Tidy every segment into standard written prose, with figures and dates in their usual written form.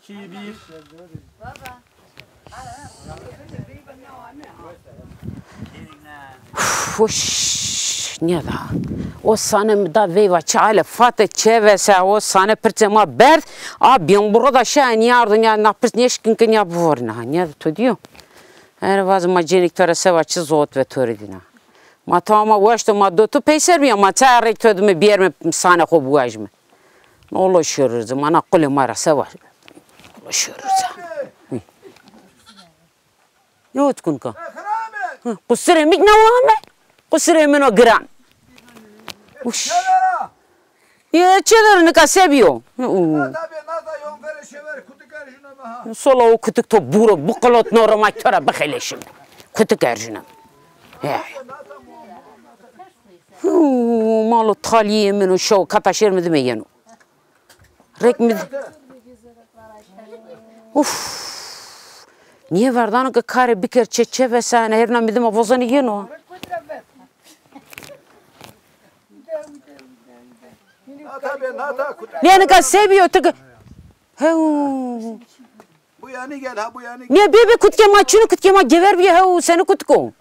2, 1. Fuş, niye da? O sana da veyva çale fatı çevese o sana perçema berd a bin burada şey niye ardın ya napırs niye şkinkin ya bu var ne niye to diyor. Her vaz macenik töre sevaçı zot ve töre dina. Ma tamam ulaştı ma dotu peyser mi ma çare tödümü bir mi sana ko buaj mı? Ne ulaşıyoruz mana kule mara sevar. Ulaşıyoruz. Yok kunka. Kusure mi ne var mı? Kusure mi no gran. Uş. Ya çeler ne kasebio. Solo o kutuk to buro bukolot normal tora bakeleşim. Kutuk erjuna. Malo taliye mino şov kataşır mı demeyenu. Rek mi? Uf. Niye vardan ki kare bir kere çeçe ve sen her nam bidim avazanı yeno. Yani ka seviyor tık. Bu yani gel ha bu yani. Ne bebe kutke maçını kutke ma gever bir ha seni kutko.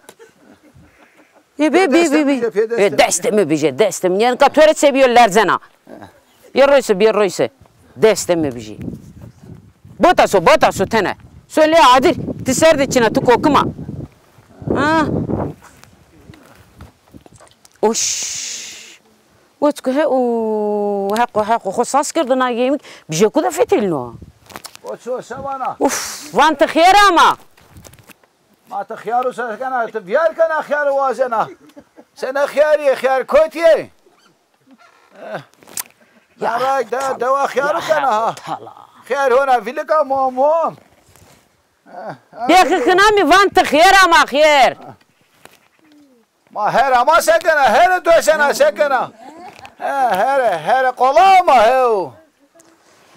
Ne bebe destemi bije destem yani ka töre seviyorlar zena. Bir royse destemi bije. Botaso tene. Söyle adil tiser de çina tu kokuma. Ha. Oş. What's he o hako khosas kırdına yemek bir şey kuda fetilno. O şu savana. Uf, vant khayra ama. Ma ta khiyaru sa kana te viyar kana khiyaru wazena. Sen khiyar kotiye. Ya ray da dava khiyaru kana ha. Khiyar hona vilka mom. Ya khana mi vant khayra ama khayr. Ma her ama sekana her döşena sekana. Her kolama hev.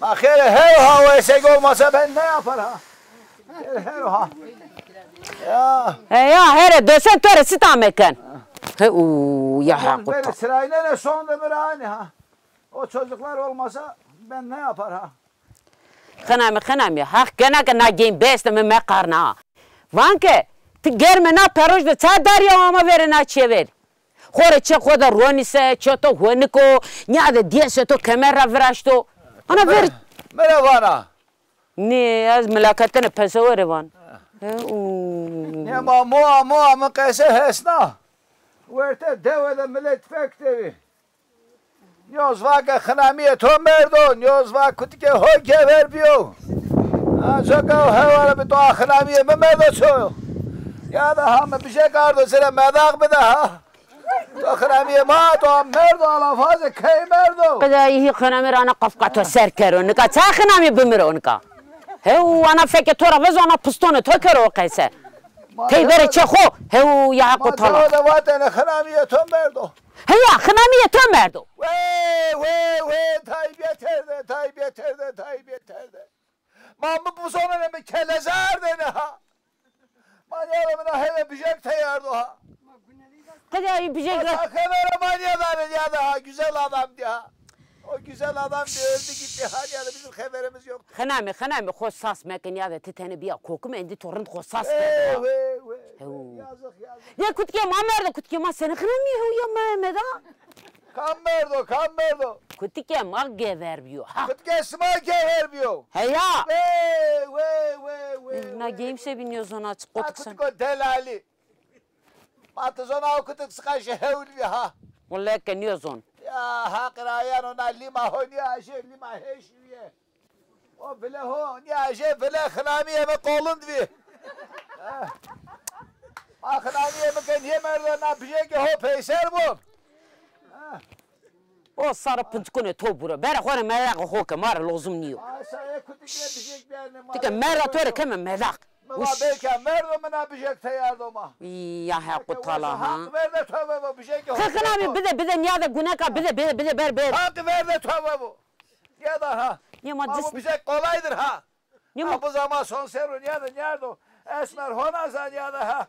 Ma her ha esek olmasa ben ne yapar ha? Her ha. Ya her dösen töre sitameken. He o ya ha kutta. Ben sırayla ne son demir hani ha. O çocuklar olmasa ben ne yapar ha? Khanam ya hak gana kana game best me qarna. Vanke ti germe na peroj de çadar ya ama verena çever. Khore çe khoda ronise çeto honiko nyade diese to kamera vraşto. Ana ver. Merhaba. Ne az melakatene pesavere van. Ne ma mı kese hesna. Verte devede millet fektevi. Nyoz vaka khanamiye to merdo nyoz vaka kutike hoke verbiyo. Azaka havara bi to khanamiye me merdo ço. Ya da ham bir şey kardo sere medak bir daha. To khanamiye ma to merdo ala fazla kay merdo. Qadayi khanamir ana qafqato serkero nika ta khanami bimironika. He ana feke tora vezo ana pistone to kero qayse. Teybere çexo he ya qotala. Ma da vatene khanamiye to merdo. He ya khanamiye to merdo. Ve Tayyip yeterdi. Mamı bu sonra ne kelezer de ne ha. Manyalımına hele bicek teyardı ha. Qadayi bicek. Kamera manyaları ya da ha güzel adam ya. O güzel adam öldü gitti ha ya da bizim haberimiz yok. Khanami khossas mekan ya da titani biya kokum endi torun khossas. Yazık. Ya kutke ma merdo kutke ma seni khanami ya Mehmeda. Kan merdo. Kutke ma geverbiyo. Kutke sma geverbiyo. He ya. Ve. Na game se biniyoruz ona açık kotuksan. Kutko delali. Matızona okutuk sıkaşı hevli ha. Vallahi keniyoruz on. Ya hakirayan ona lima ho niye lima heşviye. O bile ho niye bile khnamiye me kolund vi. Ma khnamiye me ken niye merdo na biye ki ho peyser bu. O sarı pınçkone tobura. Bere khone merak hoke mar lozum niyo. Asaya kutikle bijek berne ma. Tika merak töre keme merak. Ma belki merdo me na bijek teyardo ma. Ya ha qutala ha. Hak ver de tövbe bu bijek ho. Khanami bize niye de güneka bize ber. Hak ver de tövbe bu. Ya da ha. Yama Ma bu bijek kolaydır ha. Ha bu zaman son serun ya da nerede? Esmer honazan ya da ha.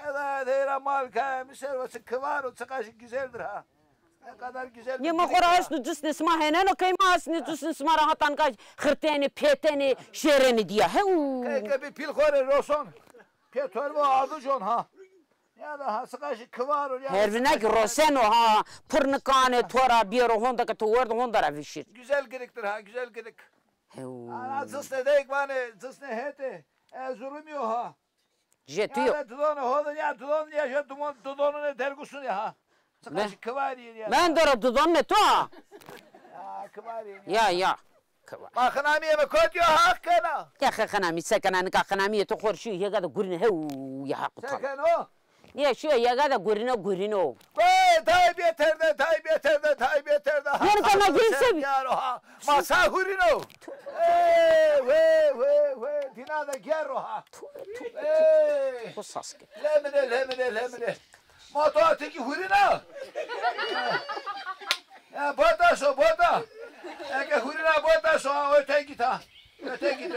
Ya da deyra malka miservası kıvar o çıkaşı güzeldir ha. Ne kadar güzel. Ne mi koras nu cüs nisma henen o kayma asni cüs nisma rahatan ka khırteni peteni şereni diye. Kayka bir pil kore roson. Petor bu adıjon ha. Ya da ha sıkaşı kıvarır ya. Hervine ki rosen o ha pırnıkane tora bir honda ka tuvar honda vişir. Güzel giriktir ha güzel girik. Ana zısne deyik bana zısne hete. Erzurum yo ha. Jetiyor. Ya tudonu hodun ya tudonu ya şu tudonu ne dergusun ya ha. Sıkaşı kıvarır ya. Ben de dudon ne to? Ya kıvarır Ya. Bakın amiyeme kod yo hakkına. Ya khana mi sakana ne khana mi to khorşu ya da gurine he ya hakuta. Sakın o. Ya şu ya da gurine o. Tayyip yeter de. Yani kana gelse Yaro ha. Masa hurino. Ve. Dina da gero ha. Kosaske. Lemine. Moto atiki hurino. Ya bota. Eke hurina bota so öte git ha. Öte.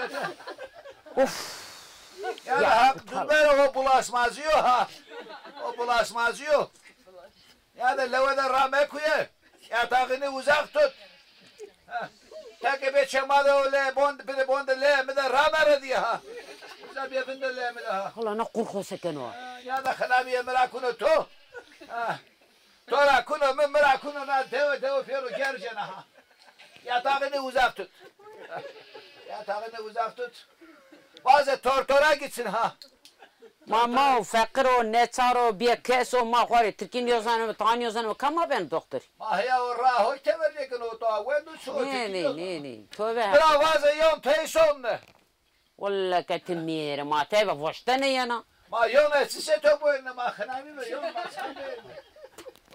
Of. Ya hak düzber o bulaşmaz yok ha. O bulaşmaz yok. Ya da levede rahme kuye. Yatağını uzak tut. Tek bir çemalı öyle bond le mi de rahme diye ha. Güzel bir binde le mi de ha. Allah ne korku seken o. Ya da khalamiye merakunu to. Tora kuno mi merakunu na dev fiyonu gercene ha. Yatağını uzak tut. Bazı tortora gitsin ha. Mama fakir o neçaro bir kes o ma khore Türkiye yazanı tan yazanı kama ben doktor. Mahya o rahoy teverekin o da ve du so. Ne. Tövbe. Bravo yon peyson ne. Valla katimir ma tebe vostane yana. Ma yon size to boyuna ma khanami mi yon ma sen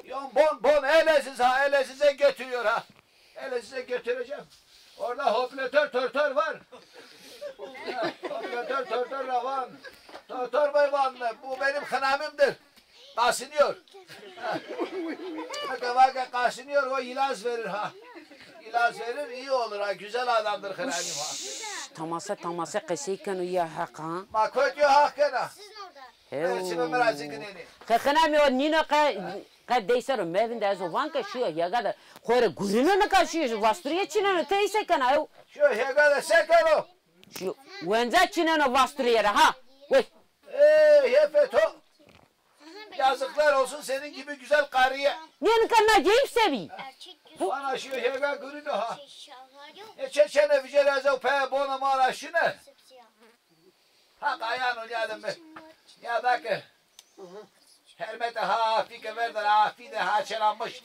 Yon bon ele size götürüyor ha. Ele size götüreceğim. Orada hoplötör tortör var. Hoplötör tortör ravan. Tortör bayvanlı. Bu benim kınamimdir. Kaşınıyor. Bakın kaşınıyor o ilaç verir ha. İlaç verir iyi olur ha. Güzel adamdır kınamim ha. Tamasa qesiken o ya haqa. Ma kötü hakkına. Heu. Merazikini. Khanami o nina ka deysero mevinde azo vanka şu ya gada khore gurine ne kaşıyor vastriye çinene teyse kana. Şu hegada sekano. Şu wenza çinene vastriye ha. Vay. Yefeto. Yazıklar olsun senin gibi güzel karıya. Niye kana geyip sevi? Bana şu hega gurine ha. Çeçene vicelazo pe bona mara şune. Hak ayağını geldim be. Ya da ki. Hermete ha fike verder ha fide ha çelanmış.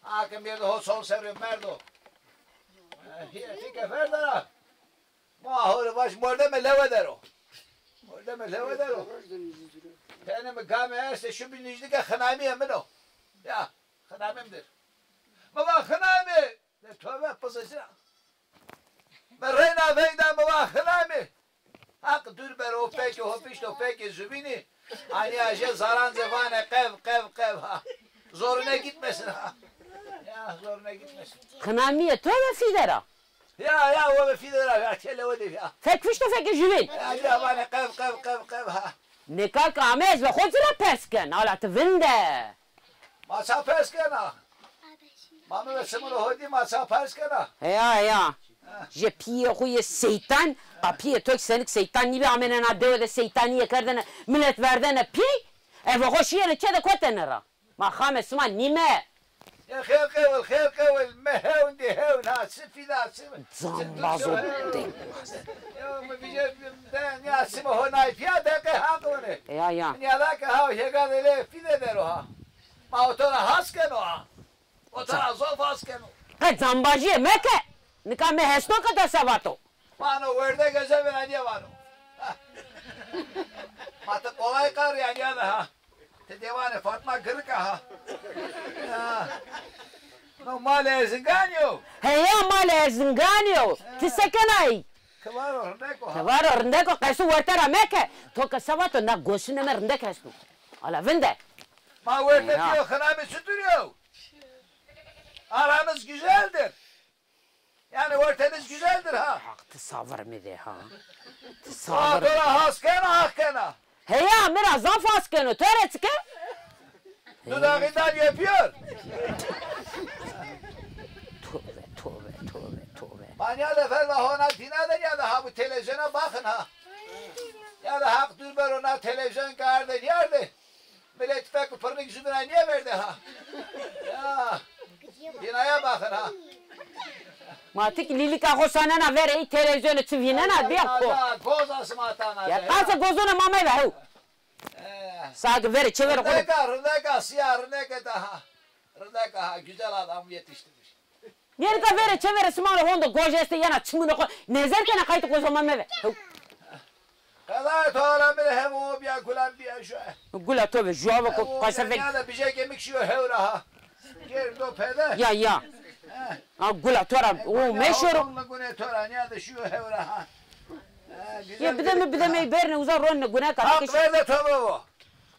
Hakim bir de o sol seviyor merdo. Fike verder ha. Mahur baş morde me leveder o. Benim gami erse şu bilinçli khanami emin o. Ya khanamimdir. Baba khanami. Ne tövbe pısıcına. Merreyna veyden baba khanami. Hak dürber o peki hopişt o peki zübini. Hani aje zaran zevane kev ha. Zoruna gitmesin ha. Ya zoruna gitmesin. Khanamiye tövbe fidera. Ya o fidera ya çele o ya. Fekfişte feke jüvin. Ya bana kev ha. Nekak amez ve khudra pesken ala tvinde. Masa peskena. Mami ve simunu hodi masa peskena. Ya. Je piye huye şeytan. Apiye tök senik şeytan nibi amenen adeo de şeytaniye kardene millet verdene pi. Eve hoşiyene çede kotenera. Ma khames ma nime. Ya خير قول ما هون دي هون ها سفيدا Zambazo denmez. يا ما بيجي دان يا سما هنا فيها دقه هاقونه Ya. يا ذاك ها هيغا له فيده دروها ما اوتنا هاسكنوا اوتنا زوف هاسكنوا Ka zambaji meke. Nika me hesto kada sabato. Mano verde göze ben hadiye var. Mata kolay kar yani ya da ha. Te devane Fatma Kırka ha. No male zinganyo. Heya male zinganyo. Ti sekenai. Kavaro rndeko. Kavaro rndeko kasu watera meke. To ka sabato na gosine mer rndeko hastu. Ala vinde. Ma verde diyor kınamı sütürüyor. Aranız güzeldir. Yani ortanız güzeldir ha. Tasavvur mi de ha? Satora haskena. Heya mira zafas keno töretske. Dudağından yapıyor. Hanya da fer ve ona dinadın ya da ha bu televizyona bakın ha. Ya da hak durber ona televizyon kardın yerdi. Millet İttifakı pırnik zümrüne niye verdi ha? Ya. Dinaya bakın ha. Matik lilika hosanana vere i televizyonu çivinena diyako. Gozası matana. Ya kalsa gozuna mamay ve hu. Sağ vere çevir konu. Rıdaka siyah rıdaka daha. Rıdaka ha güzel adam yetiştirmiş. Yerka vere çevir smara hondo gojeste yana çımını ko. Nezerken kayıt gozo mamay ve. Kadar toğlan bile hem o bir kulan bir şu. Gula tobe juava ko kaysa ve. Ya da bir şey kemik şu hevra ha. Gel do pede. Ya. Ha gula tora o meşhur. Onunla güne tora ya da şu hevra ha. Ya bir de me berne uzar ronne guna ka. Hak verdi tobe bu.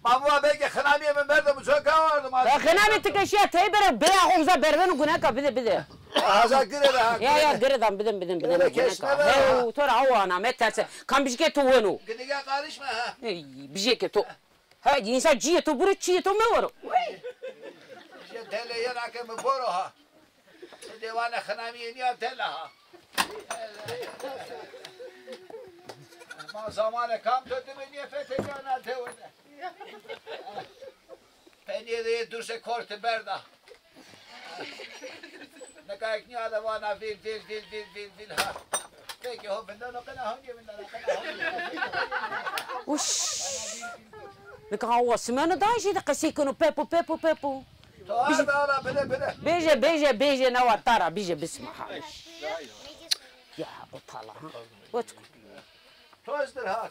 Mamuğa belki kınamiye mi verdi bu çok vardı. Ya kınamiye tıkaşıya teybere beya uza berven guna ka bir de. Hazır gire de ha. Ya giredan bidin. Heu tora avana meterse. Kan bir şey to wonu. Gidiga karışma ha. Bir şey to. Ha insan ciye to buru ciye to me var. İşte tele yanak mı boru ha. Devana kınamiye niye tele ha. Ama zamanı kam tuttu mu niye fethediyorlar tevhide. Peniyede dursa kortu berda. Ne kadar niye de bana vil ha. Peki o benden o kadar hangi benden o kadar hangi. Uş. Ne kadar o semana da şey de kasikonu pepo. Toğar da ala bile. Beje na watara beje bismillah. Ya o tala ha. What? Tozdur ha.